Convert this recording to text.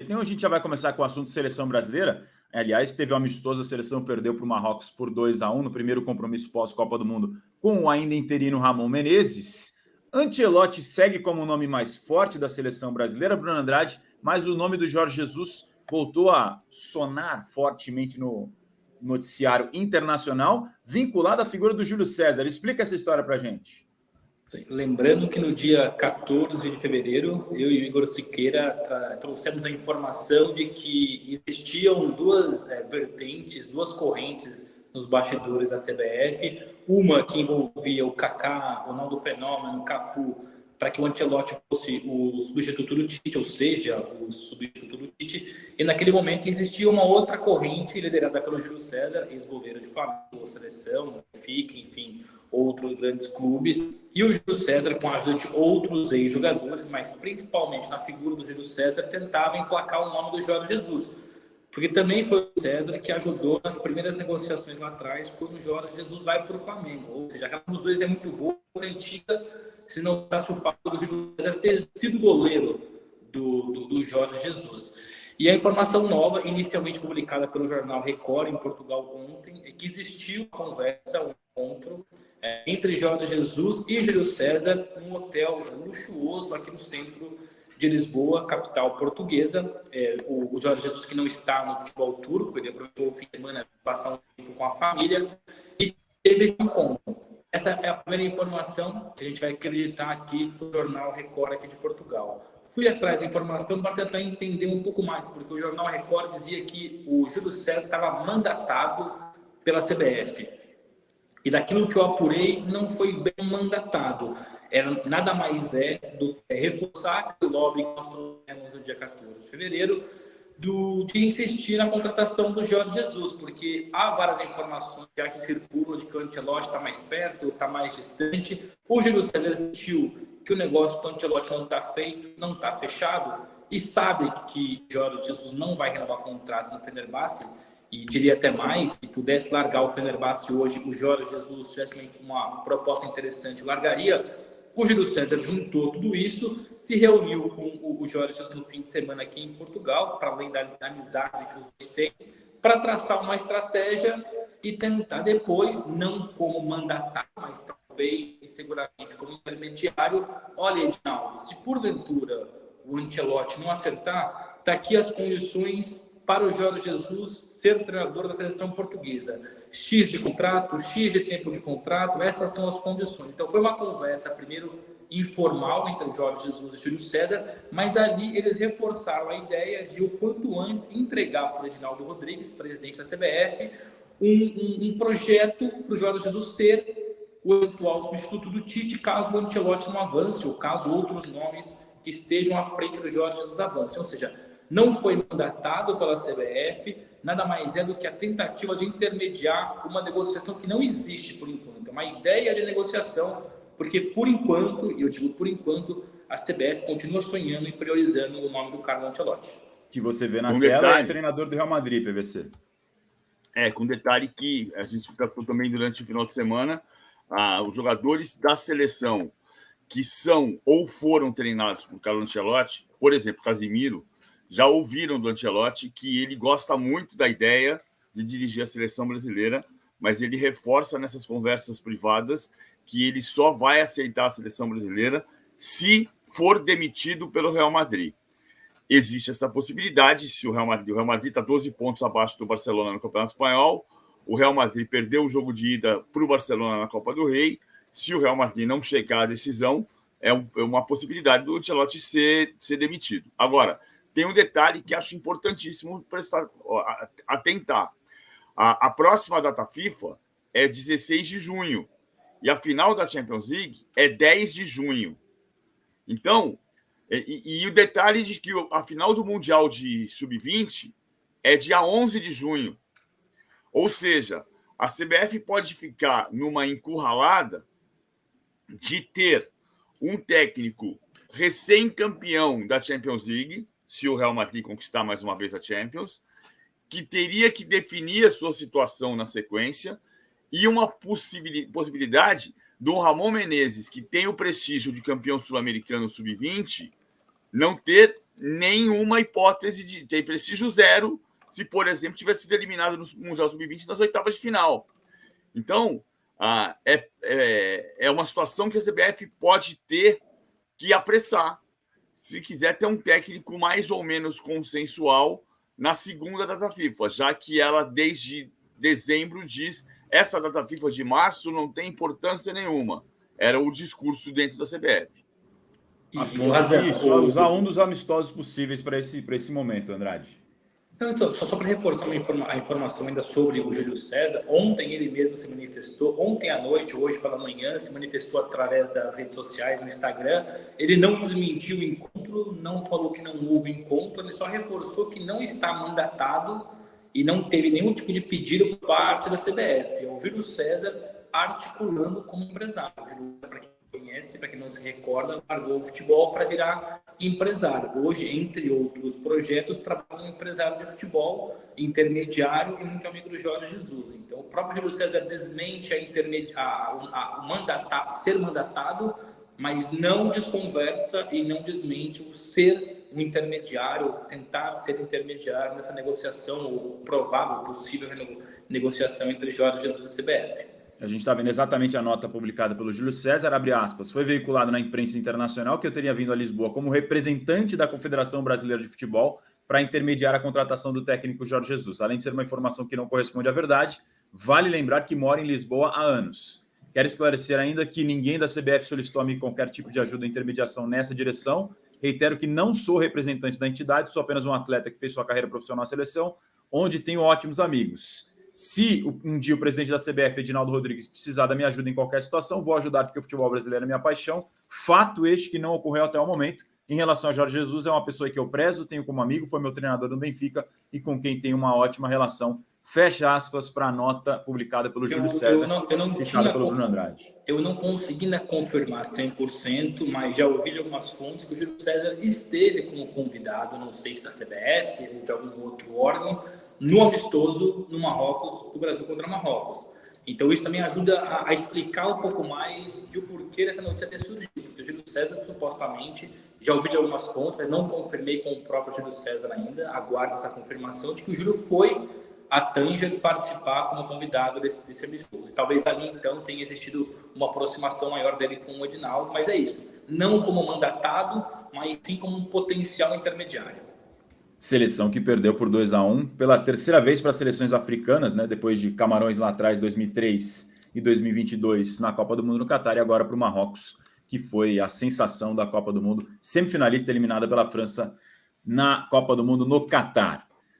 Então a gente já vai começar com o assunto seleção brasileira. Aliás, teve um amistoso, a seleção perdeu para o Marrocos por 2-1 no primeiro compromisso pós-Copa do Mundo com o ainda interino Ramon Menezes. Ancelotti segue como o nome mais forte da seleção brasileira, Bruno Andrade, mas o nome do Jorge Jesus voltou a sonar fortemente no noticiário internacional, vinculado à figura do Júlio César. Explica essa história para a gente. Lembrando que no dia 14 de fevereiro, eu e o Igor Siqueira trouxemos a informação de que existiam duas vertentes, duas correntes nos bastidores da CBF. Uma que envolvia o Kaká, Ronaldo Fenômeno, Cafu, para que o Ancelotti fosse o substituto do Tite, ou seja, o substituto do Tite. E naquele momento existia uma outra corrente liderada pelo Júlio César, ex-goleiro de Flamengo, seleção, Benfica, enfim, outros grandes clubes. E o Júlio César, com a ajuda de outros ex-jogadores, mas principalmente na figura do Júlio César, tentava emplacar o nome do Jorge Jesus. Porque também foi o César que ajudou nas primeiras negociações lá atrás, quando o Jorge Jesus vai para o Flamengo. Ou seja, aquela dos dois é muito boa, antiga, se não fosse o fato do Júlio César ter sido goleiro do Jorge Jesus. E a informação nova, inicialmente publicada pelo jornal Record em Portugal ontem, é que existiu uma conversa, um encontro entre Jorge Jesus e Júlio César num hotel luxuoso aqui no centro de Lisboa, capital portuguesa. O Jorge Jesus, que não está no futebol turco, ele aproveitou o fim de semana para passar um tempo com a família e teve esse encontro. Essa é a primeira informação que a gente vai acreditar aqui no jornal Record aqui de Portugal. Fui atrás da informação para tentar entender um pouco mais, porque o jornal Record dizia que o Júlio César estava mandatado pela CBF. E daquilo que eu apurei, não foi bem mandatado. Nada mais do que reforçar aquele lobby que nós trouxemos no dia 14 de fevereiro, de insistir na contratação do Jorge Jesus, porque há várias informações já que circulam de que o Ancelotti está mais perto, está mais distante. O Júlio César sentiu que o negócio com o Ancelotti não está feito, não está fechado, e sabe que Jorge Jesus não vai renovar contrato no Fenerbahçe, e diria até mais, se pudesse largar o Fenerbahçe hoje, o Jorge Jesus tivesse uma proposta interessante, largaria. O Júlio César juntou tudo isso, se reuniu com o Jorge Jesus no fim de semana aqui em Portugal, para além da amizade que os dois têm, para traçar uma estratégia e tentar depois, não como mandatar, mas talvez e seguramente como intermediário. Olha, Edinaldo, se porventura o Ancelotti não acertar, está aqui as condições para o Jorge Jesus ser treinador da seleção portuguesa. X de contrato, X de tempo de contrato, essas são as condições. Então foi uma conversa, primeiro, informal entre o Jorge Jesus e o Júlio César, mas ali eles reforçaram a ideia de o quanto antes entregar para o Edinaldo Rodrigues, presidente da CBF, um projeto para o Jorge Jesus ser o eventual substituto do Tite, caso o Ancelotti não avance, ou caso outros nomes que estejam à frente do Jorge Jesus avancem. Ou seja, não foi mandatado pela CBF, nada mais do que a tentativa de intermediar uma negociação que não existe por enquanto. É uma ideia de negociação, porque por enquanto, e eu digo por enquanto, a CBF continua sonhando e priorizando o nome do Carlo Ancelotti. Que você vê na tela é o treinador do Real Madrid, PVC. Com detalhe que a gente tratou também durante o final de semana, os jogadores da seleção que são ou foram treinados por Carlo Ancelotti, por exemplo, Casemiro, já ouviram do Ancelotti que ele gosta muito da ideia de dirigir a seleção brasileira, mas ele reforça nessas conversas privadas que ele só vai aceitar a seleção brasileira se for demitido pelo Real Madrid. Existe essa possibilidade, se o Real Madrid está 12 pontos abaixo do Barcelona no Campeonato Espanhol, o Real Madrid perdeu o jogo de ida para o Barcelona na Copa do Rei. Se o Real Madrid não chegar à decisão, é uma possibilidade do Ancelotti ser demitido. Agora, tem um detalhe que acho importantíssimo prestar atentar. A próxima data FIFA é 16 de junho e a final da Champions League é 10 de junho. Então, e o detalhe de que a final do Mundial de Sub-20 é dia 11 de junho. Ou seja, a CBF pode ficar numa encurralada de ter um técnico recém-campeão da Champions League, se o Real Madrid conquistar mais uma vez a Champions, que teria que definir a sua situação na sequência, e uma possibilidade do Ramon Menezes, que tem o prestígio de campeão sul-americano sub-20, não ter nenhuma hipótese tem prestígio zero se, por exemplo, tivesse sido eliminado no Mundial Sub-20 nas oitavas de final. Então, é uma situação que a CBF pode ter que apressar, se quiser ter um técnico mais ou menos consensual na segunda data FIFA, já que ela, desde dezembro, diz essa data FIFA de março não tem importância nenhuma. Era o discurso dentro da CBF. Só usar um dos amistosos possíveis para esse momento, Andrade. Então, só para reforçar a informação ainda sobre o Júlio César, ontem ele mesmo se manifestou, ontem à noite, hoje pela manhã, se manifestou através das redes sociais, no Instagram. Ele não desmentiu o encontro, não falou que não houve encontro, ele só reforçou que não está mandatado e não teve nenhum tipo de pedido por parte da CBF. É o Júlio César articulando como empresário. O Júlio, para quem conhece, para quem não se recorda, largou o futebol para virar empresário. Hoje, entre outros projetos, trabalha como empresário de futebol, intermediário e muito amigo do Jorge Jesus. Então, o próprio Júlio César desmente ser mandatado, mas não desconversa e não desmente o ser um intermediário, tentar ser intermediário nessa negociação, ou provável, possível negociação entre Jorge Jesus e a CBF. A gente está vendo exatamente a nota publicada pelo Júlio César, abre aspas, foi veiculado na imprensa internacional que eu teria vindo a Lisboa como representante da Confederação Brasileira de Futebol para intermediar a contratação do técnico Jorge Jesus. Além de ser uma informação que não corresponde à verdade, vale lembrar que moro em Lisboa há anos. Quero esclarecer ainda que ninguém da CBF solicitou a mim qualquer tipo de ajuda ou intermediação nessa direção. Reitero que não sou representante da entidade, sou apenas um atleta que fez sua carreira profissional na seleção, onde tenho ótimos amigos. Se um dia o presidente da CBF, Edinaldo Rodrigues, precisar da minha ajuda em qualquer situação, vou ajudar, porque o futebol brasileiro é minha paixão. Fato este que não ocorreu até o momento. Em relação a Jorge Jesus, é uma pessoa que eu prezo, tenho como amigo, foi meu treinador no Benfica e com quem tenho uma ótima relação. Fecha aspas para a nota publicada pelo Júlio César, citada pelo Bruno Andrade. Eu não consegui confirmar 100%, mas já ouvi de algumas fontes que o Júlio César esteve como convidado, não sei se da CBF ou de algum outro órgão, no amistoso no Marrocos, do Brasil contra Marrocos. Então isso também ajuda a explicar um pouco mais de o porquê dessa notícia ter surgido, porque o Júlio César supostamente, já ouvi de algumas fontes, mas não confirmei com o próprio Júlio César ainda, aguardo essa confirmação de que o Júlio foi a Tanger participar como convidado desse amistoso. E talvez ali, então, tenha existido uma aproximação maior dele com o Edinaldo, mas é isso. Não como mandatado, mas sim como um potencial intermediário. Seleção que perdeu por 2-1 pela terceira vez para as seleções africanas, né? Depois de Camarões lá atrás, 2003 e 2022 na Copa do Mundo no Catar, e agora para o Marrocos, que foi a sensação da Copa do Mundo, semifinalista eliminada pela França na Copa do Mundo no Catar.